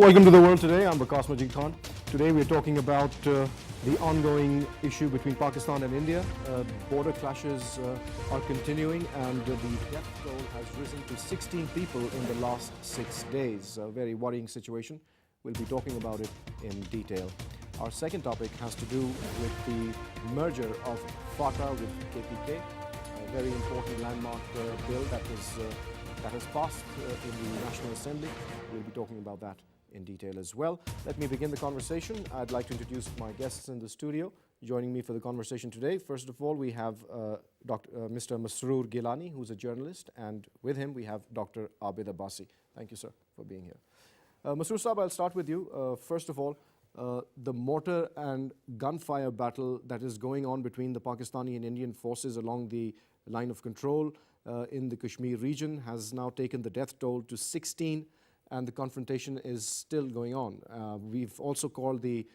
Welcome to the world today. I'm Waqas Majeed. Today we're talking about the ongoing issue between Pakistan and India. Border clashes are continuing and the death toll has risen to 16 people in the last 6 days. A very worrying situation. We'll be talking about it in detail. Our second topic has to do with the merger of Fata with KPK, a very important landmark bill that has passed in the National Assembly. We'll be talking about that in detail as well. Let me begin the conversation. I'd like to introduce my guests in the studio. Joining me for the conversation today, first of all, we have Mr. Maroor Gillani, who's a journalist, and with him we have Dr. Abid Abassi. Thank you, sir, for being here. Maroor Saab, I'll start with you. First of all, the mortar and gunfire battle that is going on between the Pakistani and Indian forces along the line of control in the Kashmir region has now taken the death toll to 16, and the confrontation is still going on. We've also called the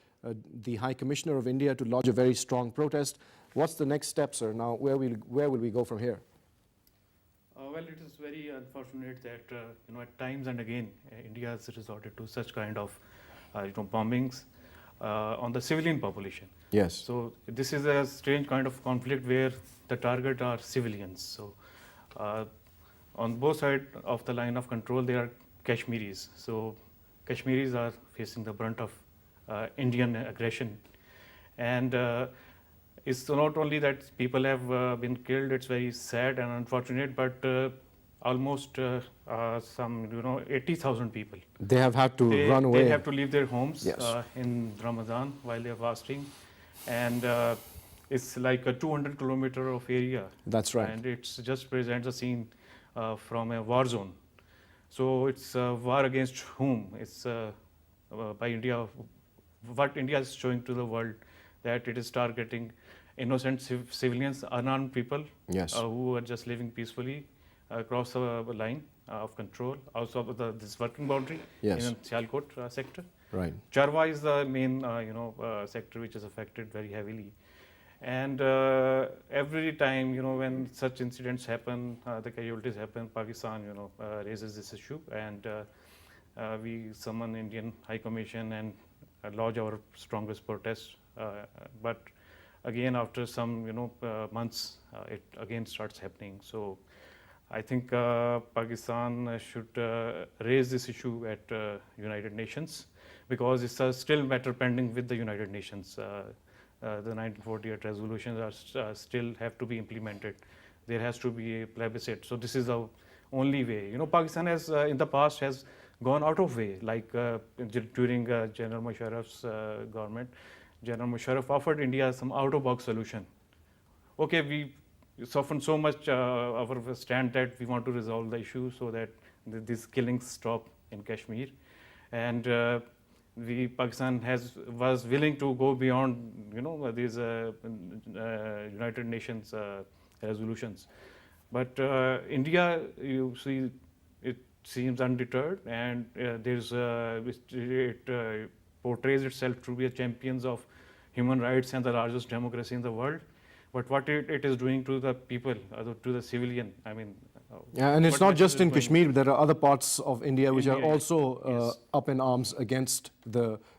High Commissioner of India to lodge a very strong protest. What's the next step, sir? Now, where will we go from here? Well, it is very unfortunate that at times and again India has resorted to such kind of bombings on the civilian population. Yes. So this is a strange kind of conflict where the target are civilians. So on both sides of the line of control, there are Kashmiris. So Kashmiris are facing the brunt of Indian aggression, and it's not only that people have been killed. It's very sad and unfortunate, but almost some 80,000 people. They have had to run away. They have to leave their homes Yes. In Ramadan while they are fasting, and it's like a 200-kilometer of area. That's right. And it's just presents a scene from a war zone. So it's a war against whom? It's by India. What India is showing to the world that it is targeting innocent civilians, unarmed people, Yes. who are just living peacefully across the line of control, also of this working boundary Yes. in Sialkot sector. Right. Charwa is the main sector which is affected very heavily. And every time, when such incidents happen, the casualties happen, Pakistan, raises this issue, and we summon Indian High Commission and lodge our strongest protest. But again, after some, months, it again starts happening. So I think Pakistan should raise this issue at United Nations, because it's a still matter pending with the United Nations. The 1948 resolutions are still have to be implemented. There has to be a plebiscite. So this is the only way. Pakistan has in the past has gone out of way, like during General Musharraf's government. General Musharraf offered India some out-of-box solution. Okay, we softened so much our stand that we want to resolve the issue so that these killings stop in Kashmir, and Pakistan was willing to go beyond these United Nations resolutions, but India, you see, it seems undeterred, and it portrays itself to be a champions of human rights and the largest democracy in the world. But what it is doing to the people, to the civilian, I mean. Yeah, and it's not just in Kashmir. There are other parts of India which are also yes. up in arms against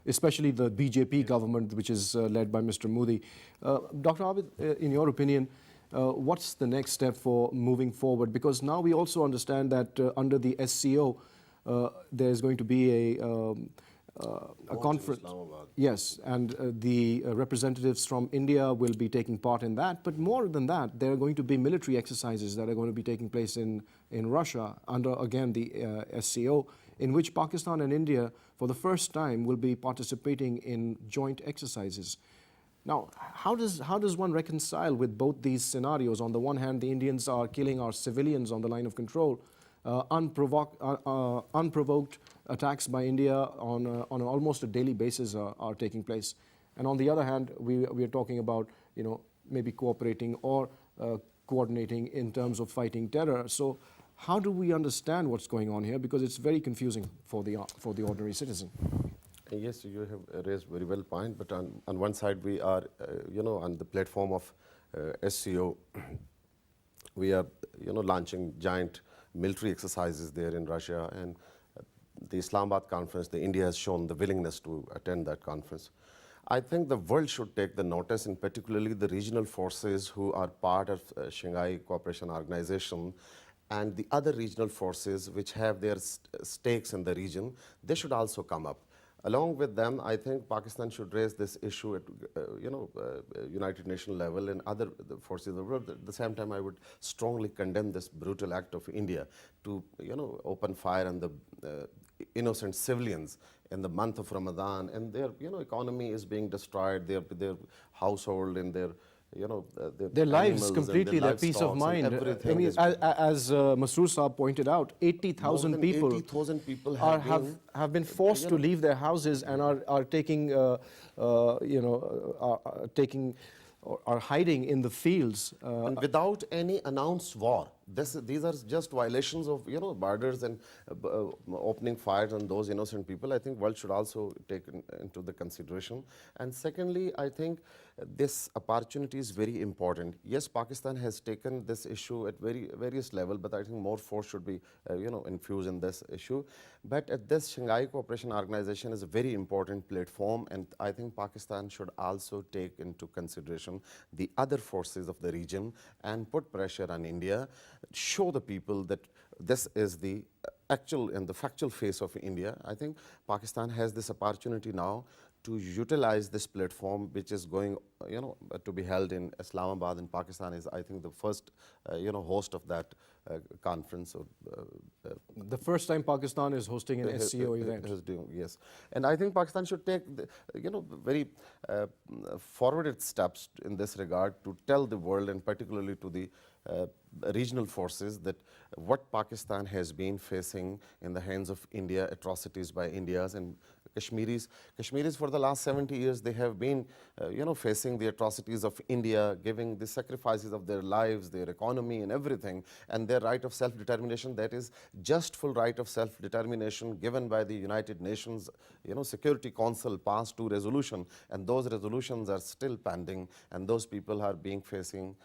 especially the BJP government, which is led by Mr. Modi. Dr. Abid, in your opinion, what's the next step for moving forward? Because now we also understand that under the SCO, there's going to be a conference. Yes, and the representatives from India will be taking part in that. But more than that, there are going to be military exercises that are going to be taking place in Russia under, again, the SCO, in which Pakistan and India, for the first time, will be participating in joint exercises. Now, how does one reconcile with both these scenarios? On the one hand, the Indians are killing our civilians on the line of control. Unprovoked attacks by India on almost a daily basis are taking place. And on the other hand, we are talking about maybe cooperating or coordinating in terms of fighting terror. So how do we understand what's going on here? Because it's very confusing for the ordinary citizen. Yes, you have raised very well point, but on one side we are, on the platform of SCO, we are, launching giant military exercises there in Russia, and the Islamabad conference, India has shown the willingness to attend that conference. I think the world should take the notice, and particularly the regional forces who are part of Shanghai Cooperation Organization and the other regional forces which have their stakes in the region, they should also come up. Along with them, I think Pakistan should raise this issue at United Nations level and other forces of the world. At the same time, I would strongly condemn this brutal act of India to open fire on the innocent civilians in the month of Ramadan, and their economy is being destroyed, their household and their their lives animals completely, and their peace of livestocks and mind. I everything mean, is- as Masoor Saab pointed out, 80,000 More than people 80,000 people have been forced to leave their houses and are taking, taking or are hiding in the fields. And without any announced war. These are just violations of borders and opening fires on those innocent people. I think world should also take into the consideration. And secondly, I think this opportunity is very important. Yes, Pakistan has taken this issue at various level, but I think more force should be infused in this issue. But at this Shanghai Cooperation Organization is a very important platform, and I think Pakistan should also take into consideration the other forces of the region and put pressure on India, show the people that this is the actual and the factual face of India. I think Pakistan has this opportunity now to utilize this platform, which is going, to be held in Islamabad, and Pakistan is, I think, the first, host of that conference. Or, the first time Pakistan is hosting an SCO event. Yes, and I think Pakistan should take, very forwarded steps in this regard to tell the world, and particularly to the regional forces, that what Pakistan has been facing in the hands of India, atrocities by Indians and Kashmiris for the last 70 years, they have been, facing the atrocities of India, giving the sacrifices of their lives, their economy and everything, and their right of self-determination, that is just full right of self-determination given by the United Nations, Security Council passed 2 resolutions, and those resolutions are still pending, and those people are being facing,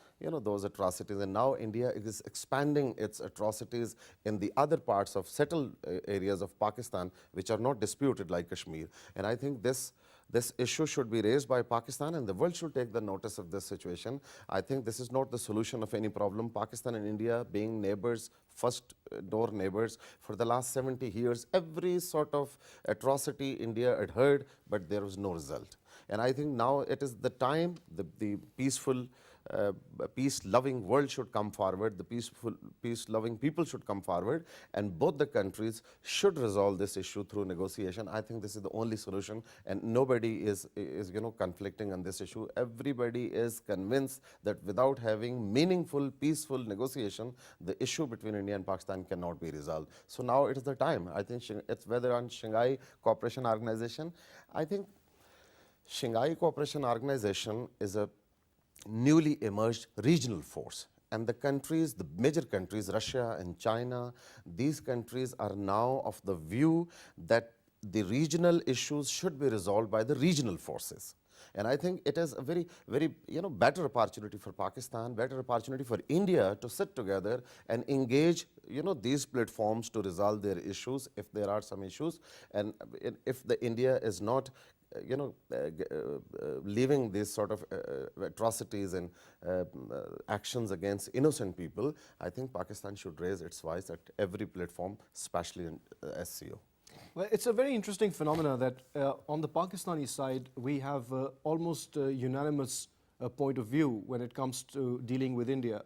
those atrocities. And now India is expanding its atrocities in the other parts of settled areas of Pakistan, which are not disputed like Kashmir. And I think this issue should be raised by Pakistan, and the world should take the notice of this situation. I think this is not the solution of any problem. Pakistan and India being neighbors, first door neighbors for the last 70 years, every sort of atrocity India had heard, but there was no result. And I think now it is the time, the peaceful, peace-loving world should come forward, the peace-loving people should come forward, and both the countries should resolve this issue through negotiation. I think this is the only solution, and nobody is conflicting on this issue. Everybody is convinced that without having meaningful, peaceful negotiation, the issue between India and Pakistan cannot be resolved. So now it is the time. I think it's whether on Shanghai Cooperation Organization. I think Shanghai Cooperation Organization is a newly emerged regional force, and the countries, the major countries, Russia and China, these countries are now of the view that the regional issues should be resolved by the regional forces. And I think it is a very, very better opportunity for Pakistan, better opportunity for India to sit together and engage these platforms to resolve their issues if there are some issues. And if the India is not leaving these sort of atrocities and actions against innocent people, I think Pakistan should raise its voice at every platform, especially in SCO. Well, it's a very interesting phenomena that on the Pakistani side, we have almost a unanimous point of view when it comes to dealing with India.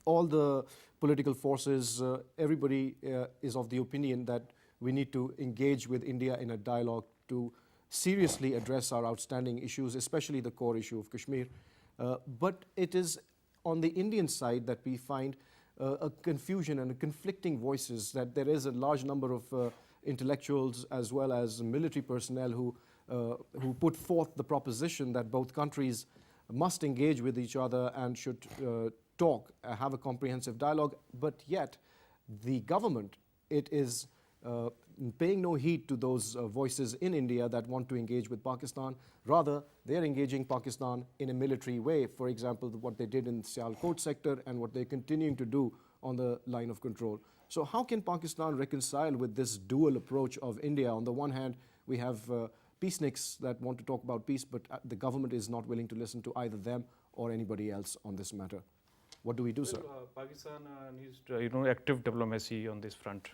All the political forces, everybody is of the opinion that we need to engage with India in a dialogue to seriously address our outstanding issues, especially the core issue of Kashmir. But it is on the Indian side that we find a confusion and conflicting voices, that there is a large number of intellectuals as well as military personnel who put forth the proposition that both countries must engage with each other and should talk, have a comprehensive dialogue. But yet the government, it is paying no heed to those voices in India that want to engage with Pakistan. Rather, they're engaging Pakistan in a military way. For example, what they did in Sialkot sector and what they're continuing to do on the line of control. So how can Pakistan reconcile with this dual approach of India? On the one hand, we have peaceniks that want to talk about peace, but the government is not willing to listen to either them or anybody else on this matter. What do we do, sir? Pakistan needs active diplomacy on this front.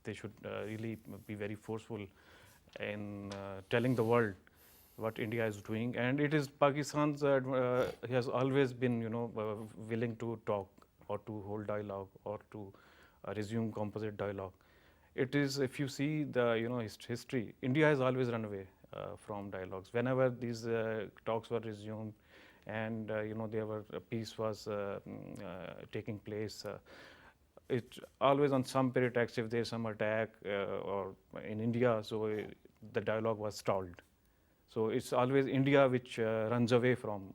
They should really be very forceful in telling the world what India is doing, and it is Pakistan's has always been willing to talk or to hold dialogue or to resume composite dialogue. It is, if you see the history, India has always run away from dialogues. Whenever these talks were resumed, and there were peace was taking place. It always on some pretext, if there's some attack or in India, so the dialogue was stalled. So it's always India which runs away from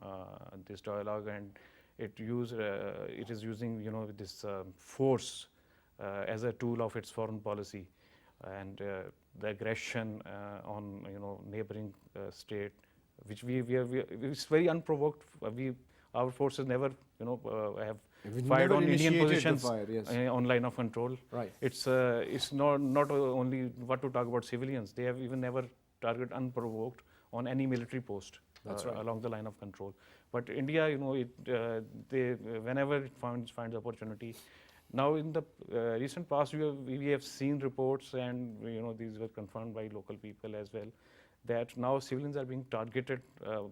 this dialogue, and it is using this force as a tool of its foreign policy, and the aggression on neighboring state, which it's very unprovoked. Our forces never have fired on Indian positions on line of control. Right. It's not only what to talk about civilians. They have even never targeted unprovoked on any military post along the line of control. But India, they whenever it finds opportunity. Now, in the recent past, we have seen reports, and these were confirmed by local people as well, that now civilians are being targeted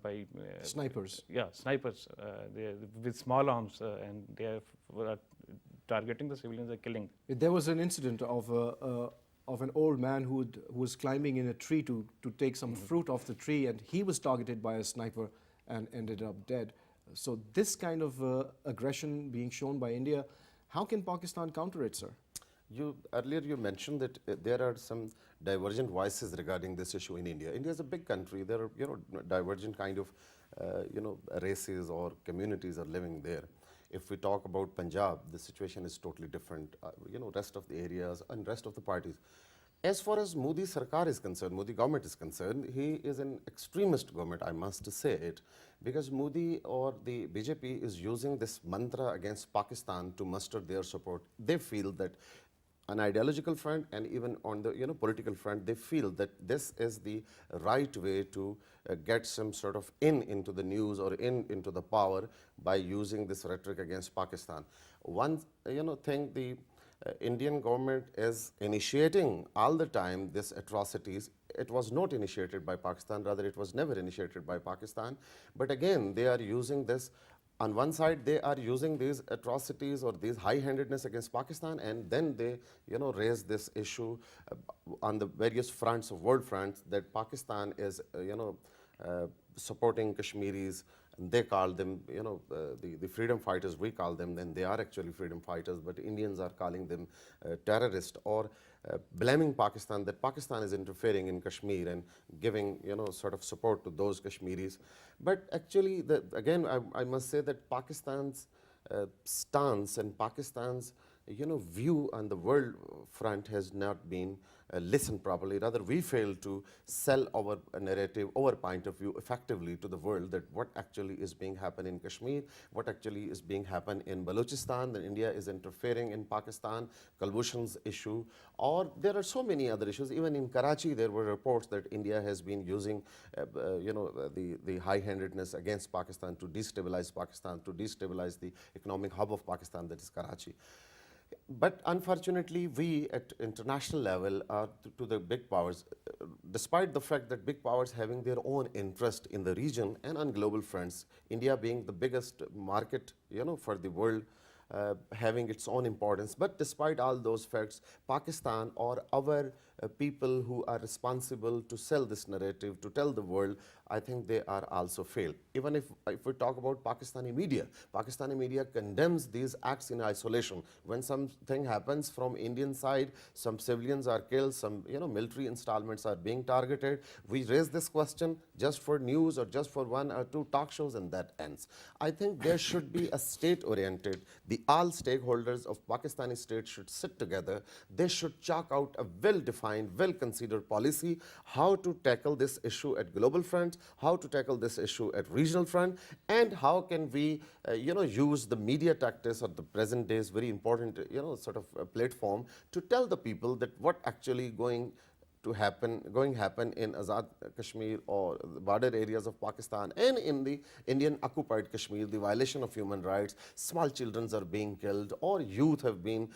by snipers. Yeah, snipers with small arms, and they are targeting the civilians, are killing. There was an incident of an old man who was climbing in a tree to take some fruit off the tree, and he was targeted by a sniper and ended up dead. So this kind of aggression being shown by India, how can Pakistan counter it, sir? Earlier you mentioned that there are some divergent voices regarding this issue in India. India is a big country. There are divergent kind of races or communities are living there. If we talk about Punjab, the situation is totally different. Rest of the areas and rest of the parties. As far as Modi Sarkar is concerned, Modi government is concerned, he is an extremist government, I must say it, because Modi or the BJP is using this mantra against Pakistan to muster their support. They feel that on ideological front and even on the political front, they feel that this is the right way to get some sort of into the news or into the power by using this rhetoric against Pakistan. One thing the Indian government is initiating all the time these atrocities. It was not initiated by Pakistan, rather it was never initiated by Pakistan. But again, they are using this. On one side, they are using these atrocities or these high-handedness against Pakistan, and then they, raise this issue on the various fronts of world fronts that Pakistan is, supporting Kashmiris. They call them, the freedom fighters. We call them. Then they are actually freedom fighters, but Indians are calling them terrorists, or blaming Pakistan that Pakistan is interfering in Kashmir and giving, sort of support to those Kashmiris. But actually, again, I must say that Pakistan's stance and Pakistan's view on the world front has not been listened properly. Rather, we fail to sell our narrative, our point of view effectively to the world, that what actually is being happen in Kashmir, what actually is being happen in Balochistan, that India is interfering in Pakistan, Kulbhushan's issue, or there are so many other issues. Even in Karachi, there were reports that India has been using, the high-handedness against Pakistan to destabilize the economic hub of Pakistan, that is Karachi. But unfortunately, we at international level are to the big powers, despite the fact that big powers having their own interest in the region and on global fronts, India being the biggest market, for the world, having its own importance. But despite all those facts, Pakistan or our people who are responsible to sell this narrative, to tell the world, I think they are also failed. Even if we talk about Pakistani media condemns these acts in isolation. When something happens from Indian side, some civilians are killed, some military installments are being targeted, we raise this question just for news or just for one or two talk shows, and that ends. I think there should be a state-oriented, all stakeholders of Pakistani state should sit together. They should chalk out a well-defined well-defined, well-considered policy, how to tackle this issue at global front, how to tackle this issue at regional front, and how can we, use the media tactics of the present day's very important, sort of platform to tell the people that what actually going happen in Azad Kashmir or the border areas of Pakistan and in the Indian occupied Kashmir, the violation of human rights, small children are being killed or youth have been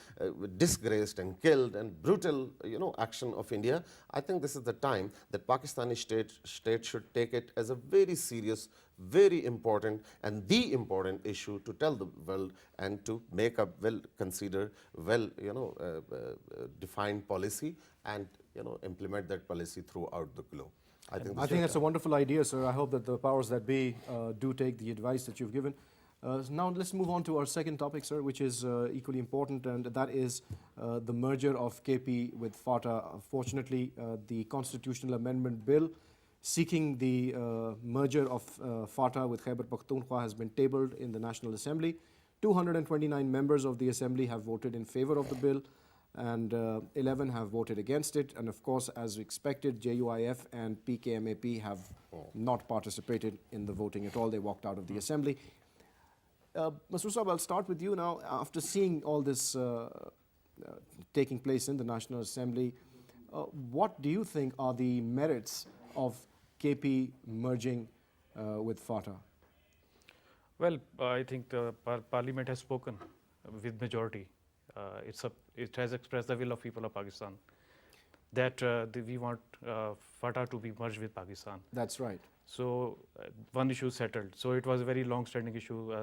disgraced and killed, and brutal action of India. I think this is the time that Pakistani state should take it as a very serious, very important and the important issue to tell the world and to make a well-considered, defined policy and implement that policy throughout the globe. I think that's a wonderful idea, sir. I hope that the powers that be do take the advice that you've given. Now let's move on to our second topic, sir, which is equally important, and that is the merger of KP with Fata. Fortunately, the constitutional amendment bill seeking the merger of Fata with Khyber Pakhtunkhwa has been tabled in the National Assembly. 229 members of the Assembly have voted in favor of the bill, and 11 have voted against it. And of course, as expected, JUIF and PKMAP have not participated in the voting at all. They walked out of the Assembly. Masoor Sahab, I'll start with you now. After seeing all this taking place in the National Assembly, what do you think are the merits of KP merging with Fata? Well, I think the Parliament has spoken with majority. It has expressed the will of people of Pakistan that we want Fata to be merged with Pakistan. That's right. So one issue settled. So it was a very long-standing issue.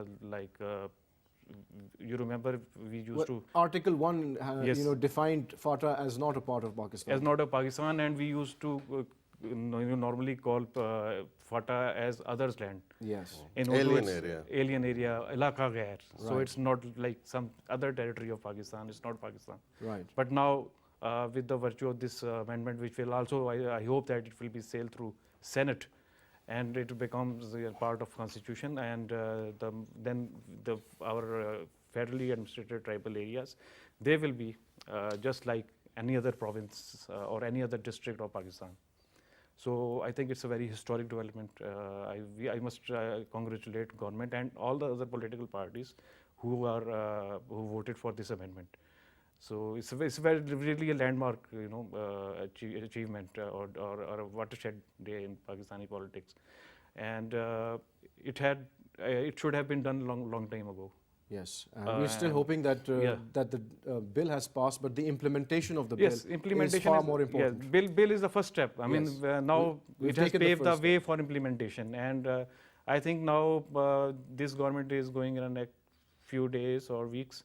You remember we used to Article 1, Yes. Defined Fata as not a part of Pakistan. as not a Pakistan, and we used to normally call Fata as others' land. Yes. In Urdu, Alien it's area. Alien area, Ilaka Ghair. So Right. it's not like some other territory of Pakistan. It's not Pakistan. Right. But now, with the virtue of this amendment, which will also, I hope that it will be sailed through Senate, and it becomes a part of Constitution, and our federally administrated tribal areas, they will be just like any other province or any other district of Pakistan. So I think it's a very historic development. I must congratulate government and all the other political parties who voted for this amendment. So it's really a landmark, achievement or a watershed day in Pakistani politics, and it should have been done long time ago. Yes, and we're still hoping that that the bill has passed, but the implementation of the Yes, bill implementation is far more important. Yeah, bill is the first step. I mean, Yes. now We've it has taken the paved the first way for implementation, and I think now this government is going in the next few days or weeks.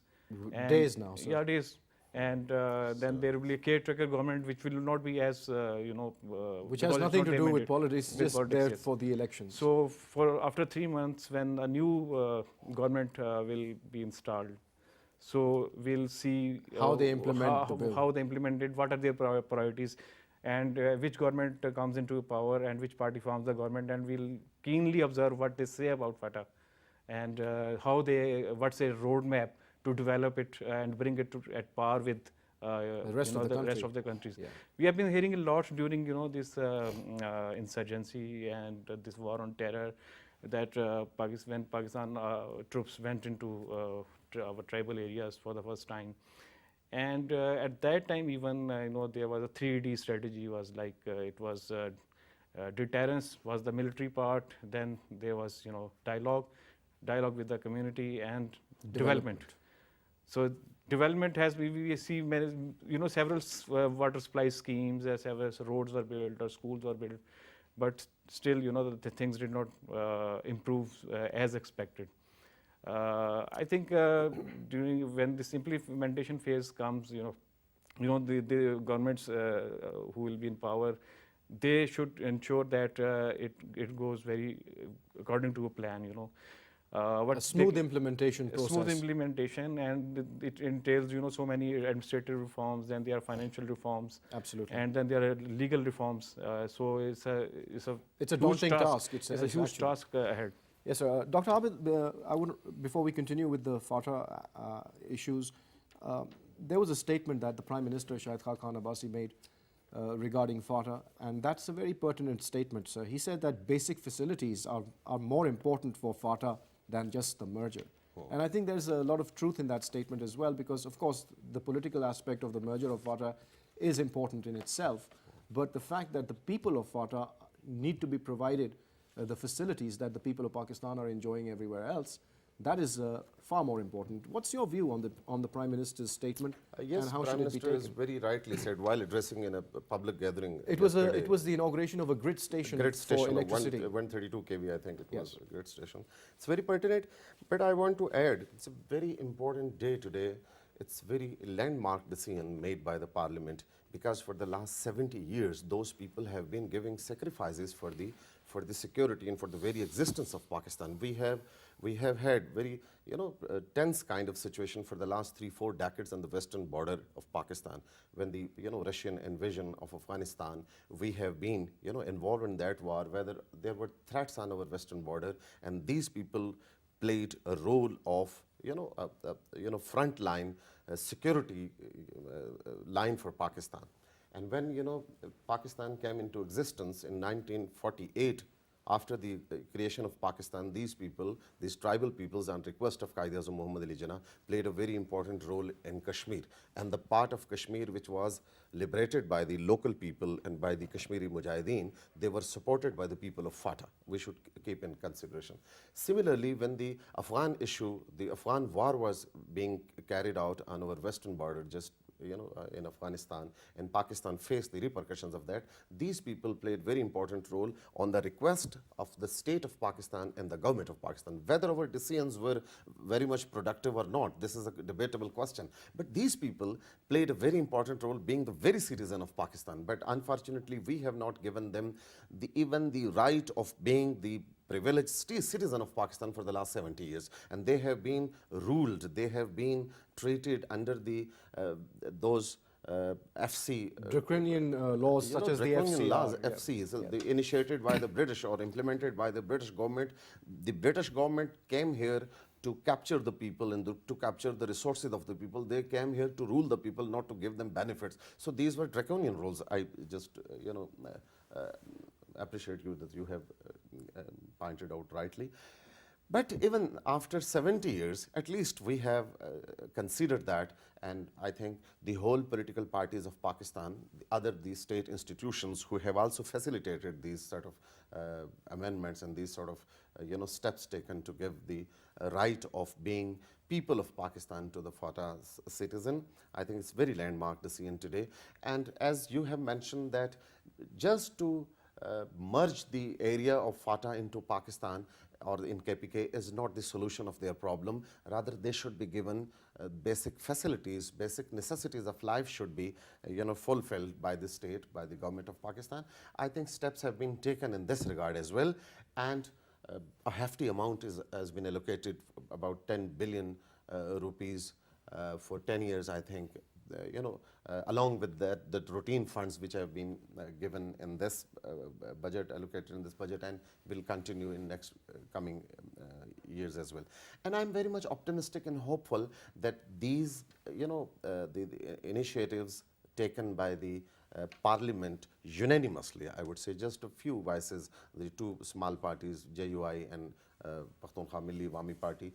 And Days now, sir. Yeah, days. And then there will be a caretaker government, which will not be as Which because has it's nothing not to their do with mandate. politics, With just politics, there yes. for the elections. So after 3 months, when a new government will be installed, so we'll see How they implement the bill. how they implement it, what are their priorities, and which government comes into power and which party forms the government, and we'll keenly observe what they say about Fata, and what's their roadmap to develop it and bring it at par with the rest of the country. rest of the countries. Yeah. We have been hearing a lot during this insurgency and this war on terror, that when Pakistan troops went into our tribal areas for the first time, and at that time even there was a 3D strategy. Was like it was deterrence was the military part, then there was dialogue with the community, and development. So development has we see many, several water supply schemes, several roads were built or schools were built, but still the things did not improve as expected. I think when this implementation phase comes, the governments who will be in power, they should ensure that it goes very according to a plan. A smooth implementation process. Smooth implementation, and it entails so many administrative reforms. Then there are financial reforms. Absolutely. And then there are legal reforms. So it's a It's a daunting task. It's a huge actually. task ahead. Yes, sir. Dr. Abid, before we continue with the Fata issues, there was a statement that the Prime Minister, Shahid Khan Abassi, made regarding Fata, and that's a very pertinent statement, sir. He said that basic facilities are more important for Fata than just the merger. And I think there's a lot of truth in that statement as well, because of course the political aspect of the merger of Fata is important in itself, but the fact that the people of Fata need to be provided the facilities that the people of Pakistan are enjoying everywhere else, that is far more important. What's your view on the Prime Minister's statement? Yes, and how Prime should it be Minister has taken? very rightly said while addressing in a public gathering. It was the inauguration of a grid station, for electricity. 132 kV, I think it was Yes. a grid station. It's very pertinent, but I want to add, it's a very important day today. It's very landmark decision made by the Parliament, because for the last 70 years, those people have been giving sacrifices for the security and for the very existence of Pakistan. We have had very tense kind of situation for the last 3-4 decades on the western border of Pakistan. When the Russian invasion of Afghanistan, we have been involved in that war, whether there were threats on our western border, and these people played a role of front line security line for Pakistan. And when Pakistan came into existence in 1948, after the creation of Pakistan, these people, these tribal peoples, on request of Qaid-e-Azam Muhammad Ali Jinnah, played a very important role in Kashmir. And the part of Kashmir which was liberated by the local people and by the Kashmiri Mujahideen, they were supported by the people of Fata. We should keep in consideration. Similarly, when the Afghan issue, the Afghan war was being carried out on our western border, just in Afghanistan, and Pakistan faced the repercussions of that, these people played very important role on the request of the state of Pakistan and the government of Pakistan. Whether our decisions were very much productive or not, this is a debatable question. But these people played a very important role, being the very citizen of Pakistan. But unfortunately, we have not given them even the right of being the privileged citizen of Pakistan for the last 70 years. And they have been ruled, they have been treated under those FC Draconian laws such as the draconian FCR. laws, Yeah. FCs, initiated by the British or implemented by the British government. The British government came here to capture the people and to capture the resources of the people. They came here to rule the people, not to give them benefits. So these were draconian rules. I just, appreciate you that you have pointed out rightly. But even after 70 years, at least we have considered that, and I think the whole political parties of Pakistan, the state institutions who have also facilitated these sort of amendments and these sort of steps taken to give the right of being people of Pakistan to the Fata citizen. I think it's very landmark decision today. And as you have mentioned that just to merge the area of Fata into Pakistan or in KPK is not the solution of their problem. Rather, they should be given basic facilities, basic necessities of life should be fulfilled by the state, by the government of Pakistan. I think steps have been taken in this regard as well, and a hefty amount has been allocated, about 10 billion rupees for 10 years, I think. Along with the routine funds which have been given in this budget, allocated in this budget, and will continue in next coming years as well. And I'm very much optimistic and hopeful that these, the initiatives taken by the Parliament unanimously, I would say just a few voices, the two small parties, JUI and Pakhtunkhwa Milli Awami Party,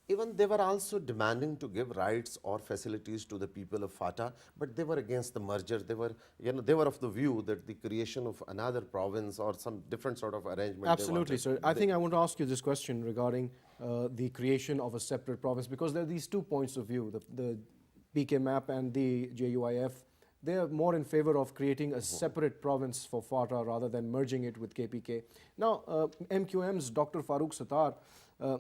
even they were also demanding to give rights or facilities to the people of Fata, but they were against the merger. They were, they were of the view that the creation of another province or some different sort of arrangement. Absolutely, sir. I think I want to ask you this question regarding the creation of a separate province, because there are these 2 points of view, the PK map and the JUIF. They are more in favor of creating a separate province for Fata rather than merging it with KPK. Now, MQM's Dr. Farooq Sattar,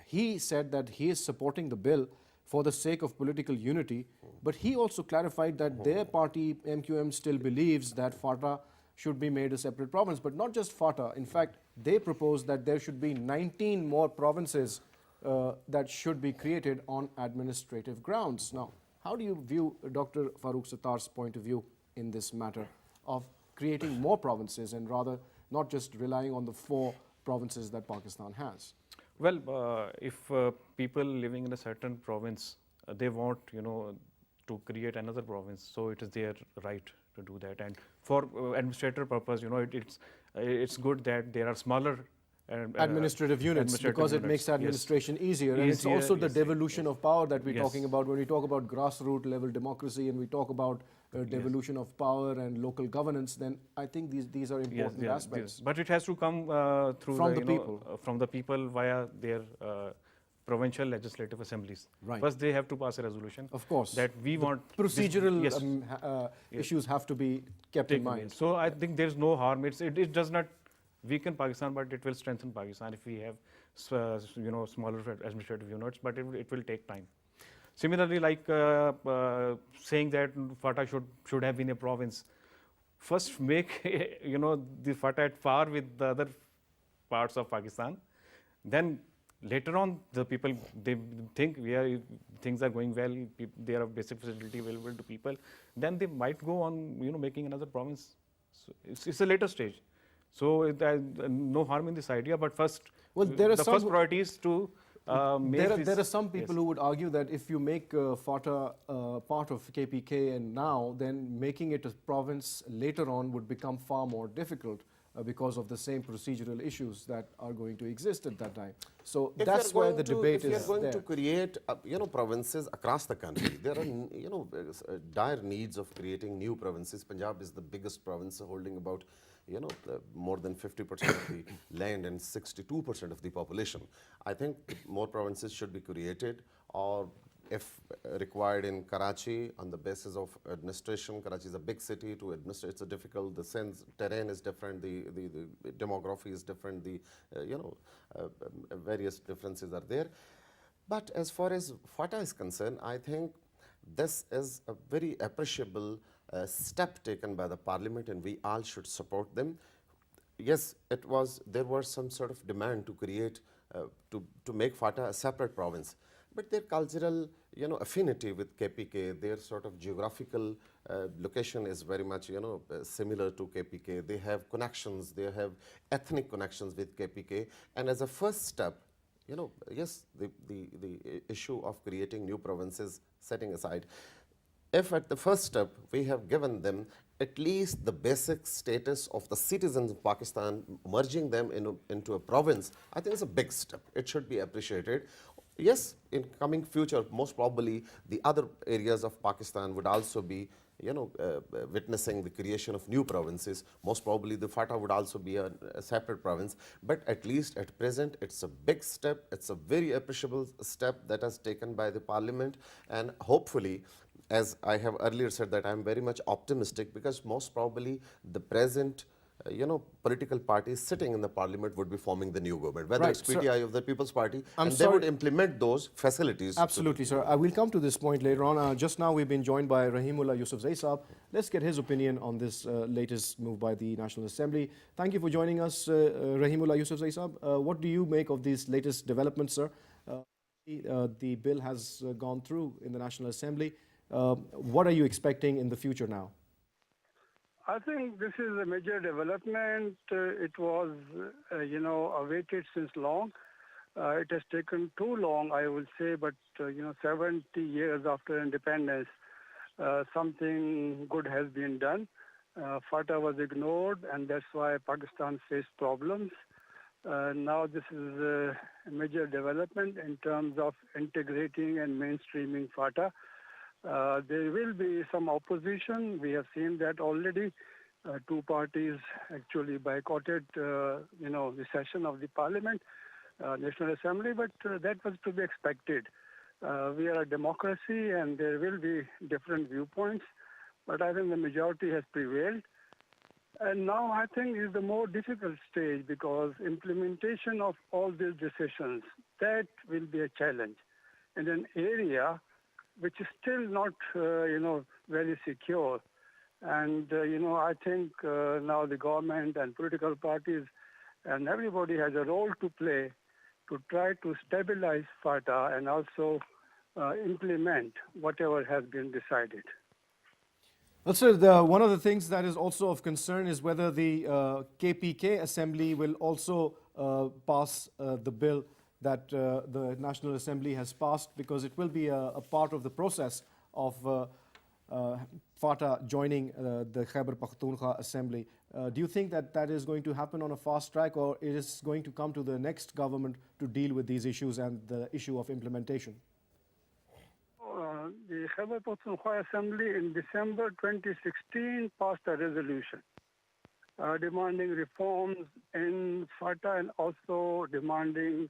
he said that he is supporting the bill for the sake of political unity, but he also clarified that their party, MQM, still believes that Fata should be made a separate province, but not just Fata. In fact, they propose that there should be 19 more provinces that should be created on administrative grounds. Now, how do you view Dr. Farooq Sattar's point of view in this matter of creating more provinces and rather not just relying on the 4 provinces that Pakistan has? Well, if people living in a certain province, they want, to create another province, so it is their right to do that. And for administrative purpose, it's good that there are smaller administrative units, administrative because it units. makes administration easier. And it's Easier, also the yes, devolution yes. of power that we're Yes. talking about when we talk about grassroots level democracy and we talk about devolution of power and local governance. Then I think these are important aspects. But it has to come through From the people. From the people via their provincial legislative assemblies. Right. First, they have to pass a resolution. Of course. That we want this- Procedural yes. issues have to be kept in mind. So I think there's no harm. It does not weaken Pakistan, but it will strengthen Pakistan if we have smaller administrative units. But it will take time. Similarly, like saying that Fata should have been a province. First, make the Fata at par with the other parts of Pakistan. Then later on, the people, they think things are going well. There are basic facility available to people. Then they might go on making another province. So it's a later stage. So no harm in this idea. But first, the first priority is to there are some people who would argue that if you make Fata part of KPK and now, then making it a province later on would become far more difficult because of the same procedural issues that are going to exist at that time. So that's where the debate is. If you're going to create provinces across the country, there are dire needs of creating new provinces. Punjab is the biggest province, holding about more than 50% of the land and 62% of the population. I think more provinces should be created, or if required in Karachi on the basis of administration. Karachi is a big city to administer. It's a difficult, the terrain is different, the demography is different, the various differences are there. But as far as Fata is concerned, I think this is a very appreciable step taken by the parliament, and we all should support them. Yes, there was some sort of demand to create, to make Fata a separate province. But their cultural, affinity with KPK, their sort of geographical location is very much, similar to KPK. They have connections, they have ethnic connections with KPK. And as a first step, yes, the issue of creating new provinces setting aside, if at the first step we have given them at least the basic status of the citizens of Pakistan, merging them into a province, I think it's a big step. It should be appreciated. Yes, in coming future, most probably the other areas of Pakistan would also be witnessing the creation of new provinces. Most probably the Fata would also be a separate province. But at least at present, it's a big step. It's a very appreciable step that has taken by the parliament. And hopefully, as I have earlier said, that I'm very much optimistic, because most probably the present political parties sitting in the parliament would be forming the new government, whether it's PTI of the People's Party, and they would implement those facilities. Absolutely, sir. I will come to this point later on. Just now we've been joined by Rahimullah Yusufzai Saab. Let's get his opinion on this latest move by the National Assembly. Thank you for joining us, Rahimullah Yusufzai Saab. What do you make of these latest developments, sir? The bill has gone through in the National Assembly. What are you expecting in the future now? I think this is a major development. It was, awaited since long. It has taken too long, I will say, but, 70 years after independence, something good has been done. Fata was ignored, and that's why Pakistan faced problems. Now this is a major development in terms of integrating and mainstreaming Fata. There will be some opposition. We have seen that already. Two parties actually boycotted, the session of the Parliament, National Assembly, but that was to be expected. We are a democracy, and there will be different viewpoints, but I think the majority has prevailed. And now I think is the more difficult stage, because implementation of all these decisions, that will be a challenge in an area which is still not, very secure. And, I think now the government and political parties and everybody has a role to play to try to stabilize Fata and also implement whatever has been decided. Well, sir, one of the things that is also of concern is whether the KPK Assembly will also pass the bill that the National Assembly has passed, because it will be a part of the process of Fata joining the Khyber Pakhtunkhwa Assembly. Do you think that that is going to happen on a fast track, or it is going to come to the next government to deal with these issues and the issue of implementation? The Khyber Pakhtunkhwa Assembly in December 2016 passed a resolution demanding reforms in Fata and also demanding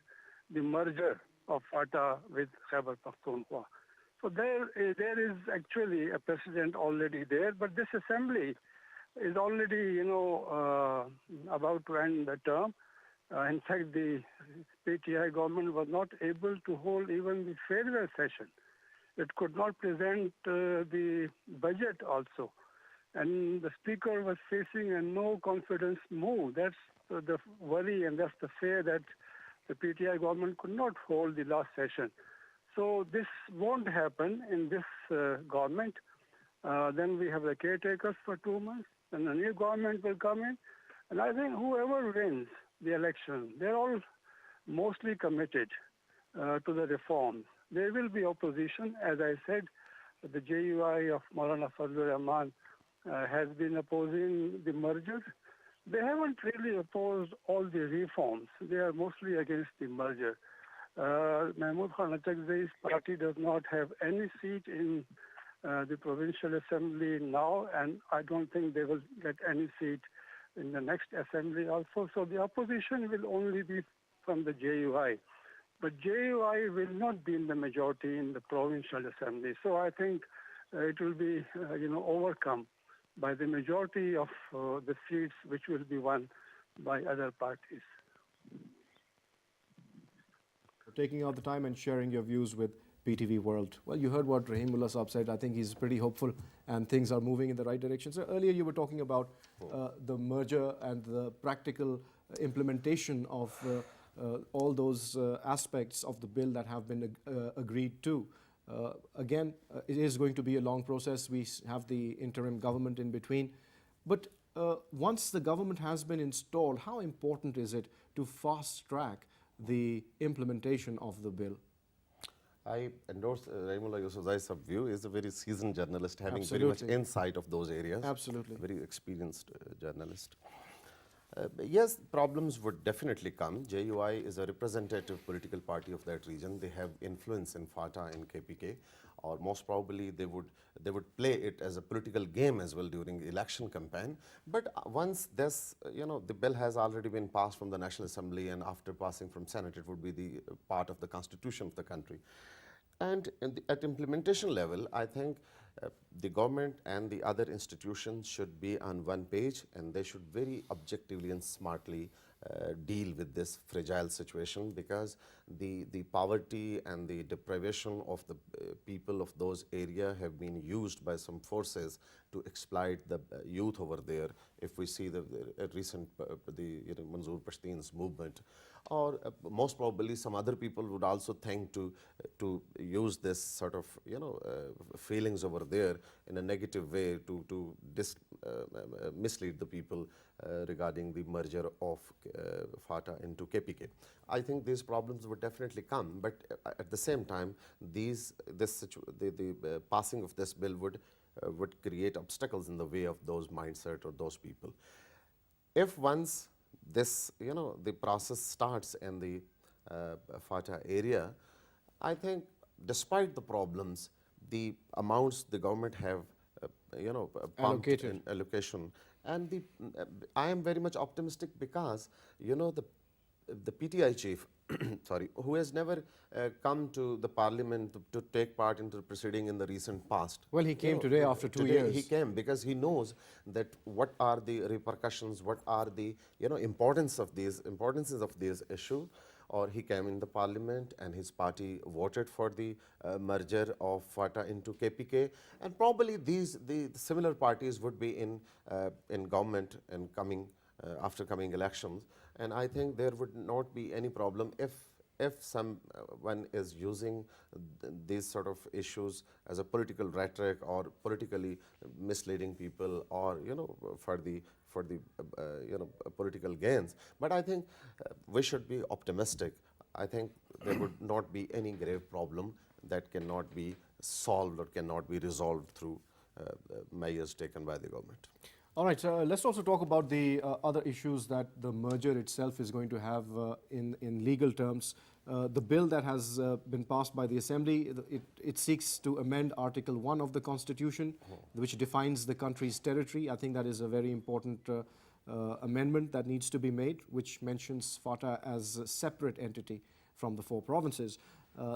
the merger of Fata with Khyber Pakhtunkhwa. So there is actually a precedent already there, but this assembly is already, about to end the term. In fact, the PTI government was not able to hold even the farewell session. It could not present the budget also. And the speaker was facing a no confidence move. That's the worry and that's the fear that the PTI government could not hold the last session. So this won't happen in this government. Then we have the caretakers for 2 months, and the new government will come in. And I think whoever wins the election, they're all mostly committed to the reforms. There will be opposition. As I said, the JUI of Maulana Fazlur Rahman has been opposing the merger. They haven't really opposed all the reforms. They are mostly against the merger. Mahmood Khan Achakzai's party does not have any seat in the provincial assembly now, and I don't think they will get any seat in the next assembly also. So the opposition will only be from the JUI. But JUI will not be in the majority in the provincial assembly. So I think it will be, overcome by the majority of the seats which will be won by other parties. For taking out the time and sharing your views with PTV World. Well, you heard what Rahimullah Saab said. I think he's pretty hopeful and things are moving in the right direction. So earlier you were talking about the merger and the practical implementation of all those aspects of the bill that have been agreed to. Again, it is going to be a long process. We have the interim government in between. But once the government has been installed, how important is it to fast track the implementation of the bill? I endorse Rahimullah Yusufzai's view. He's a very seasoned journalist, having Absolutely. very much insight of those areas. Absolutely. Very experienced journalist. Yes, problems would definitely come. JUI is a representative political party of that region. They have influence in Fata and KPK, or most probably they would play it as a political game as well during the election campaign. But once this, the bill has already been passed from the National Assembly, and after passing from Senate, it would be the part of the constitution of the country. And at implementation level, I think the government and the other institutions should be on one page, and they should very objectively and smartly deal with this fragile situation, because the poverty and the deprivation of the people of those areas have been used by some forces to exploit the youth over there. If we see the recent Manzoor Pashteen's movement, or most probably some other people would also think to use this sort of feelings over there in a negative way to mislead the people regarding the merger of Fata into KPK. I think these problems would definitely come, but at the same time, the passing of this bill would create obstacles in the way of those mindset or those people. If once this, the process starts in the Fata area, I think despite the problems, the amounts the government have, pumped Allocated. in allocation, and I am very much optimistic because, the PTI chief, sorry, who has never come to the parliament to take part into the proceeding in the recent past. Well, he came today after 2 years. He came because he knows that what are the repercussions, what are the importances of these issues. Or he came in the parliament and his party voted for the merger of Fata into KPK, and probably the similar parties would be in government and after coming elections. And I think there would not be any problem if someone is using these sort of issues as a political rhetoric or politically misleading people, or for the political gains. But I think we should be optimistic. I think there would not be any grave problem that cannot be solved or cannot be resolved through measures taken by the government. All right, let's also talk about the other issues that the merger itself is going to have in legal terms. The bill that has been passed by the Assembly, it seeks to amend Article 1 of the Constitution, which defines the country's territory. I think that is a very important amendment that needs to be made, which mentions Fata as a separate entity from the 4 provinces.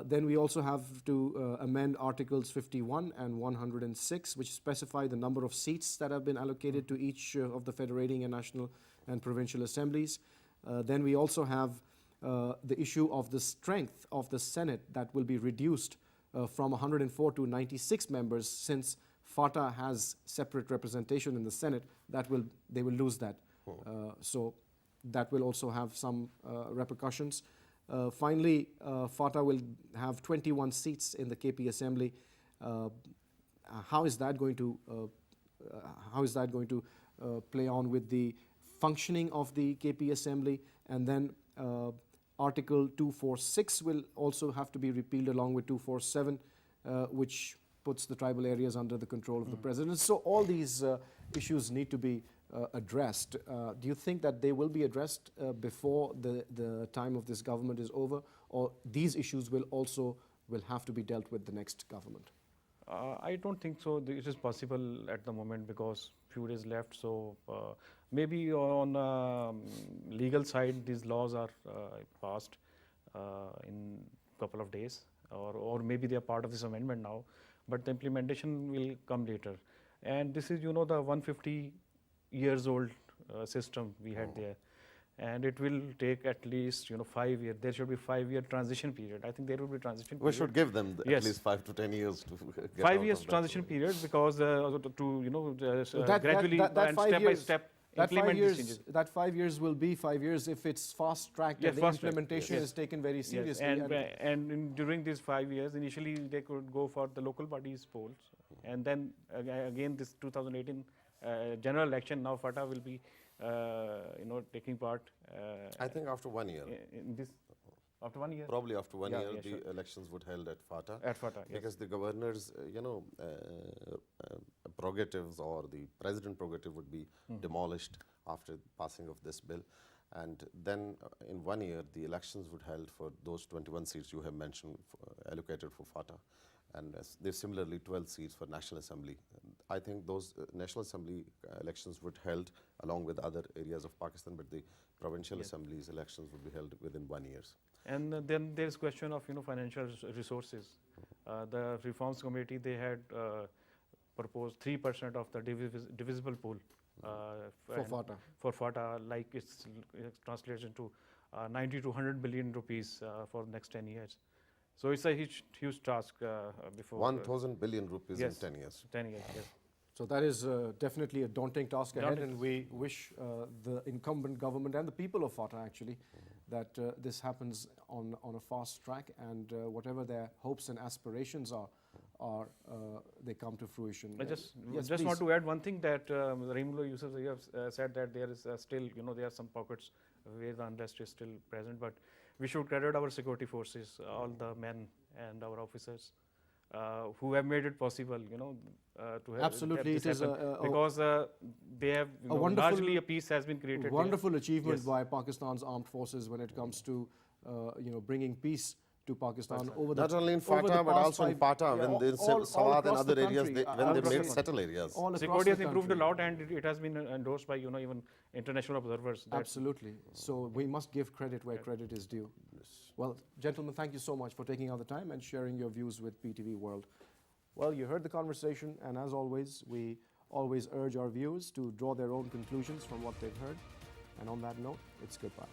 Then we also have to amend Articles 51 and 106, which specify the number of seats that have been allocated to each of the federating and national and provincial assemblies. Then we also have the issue of the strength of the Senate that will be reduced from 104 to 96 members, since Fata has separate representation in the Senate. They will lose that. So that will also have some repercussions. Finally, Fata will have 21 seats in the KP Assembly. How is that going to play on with the functioning of the KP Assembly? And then Article 246 will also have to be repealed along with 247, which puts the tribal areas under the control of the president. So all these issues need to be addressed. Do you think that they will be addressed before the time of this government is over, or these issues will have to be dealt with the next government? I don't think so. It is possible at the moment because few days left. So maybe on legal side, these laws are passed in couple of days, or maybe they are part of this amendment now. But the implementation will come later. And this is, the 150 years old system we had there, and it will take at least 5 years. There should be 5-year transition period. I think there will be transition period. We should give them at least 5 to 10 years to get 5 out years of transition that. period, because gradually that and 5 step by years, step that implement 5 these years, changes. that 5 years will be 5 years if it's fast tracked and the fast-tracked, implementation yes. is taken very seriously. Yes. And during these 5 years, initially they could go for the local bodies polls, and then again this 2018 general election. Now Fata will be taking part. I think after 1 year. In this, after 1 year. Probably after 1 year, Yeah, the sure. elections would held at Fata. At Fata, yes. Because the governor's, prerogatives or the president prerogative would be demolished after passing of this bill. And then in 1 year, the elections would held for those 21 seats you have mentioned allocated for Fata. And there's similarly 12 seats for National Assembly. I think those National Assembly elections would held along with other areas of Pakistan, but the provincial assemblies elections would be held within 1 year. And then there's question of financial resources. The Reforms Committee, they had proposed 3% of the divisible pool For Fata. For Fata, like it translates into 90 to 100 billion rupees for the next 10 years. So it's a huge task before. 1,000 billion rupees yes, in 10 years. 10 years, yes. So that is definitely a daunting task ahead, and we wish the incumbent government and the people of Fata actually that this happens on a fast track, and whatever their hopes and aspirations are they come to fruition. I just please. want to add one thing that Rahimullah Yusuf said that there is still, there are some pockets where the unrest is still present, but we should credit our security forces, all the men and our officers who have made it possible, to have Absolutely, this it is happen, because they have largely a peace has been created. Wonderful achievement Yes. by Pakistan's armed forces when it comes to bringing peace to Pakistan over the Not only in over the Fata, but past also in 5 Pata, yeah, when in all Sawat and across the other areas, country, when they across made the- settle areas. all across Security the has improved a country. lot, and it has been endorsed by even international observers. that- Absolutely. So we must give credit where credit is due. Well, gentlemen, thank you so much for taking out the time and sharing your views with PTV World. Well, you heard the conversation, and as always, we always urge our viewers to draw their own conclusions from what they've heard. And on that note, it's goodbye.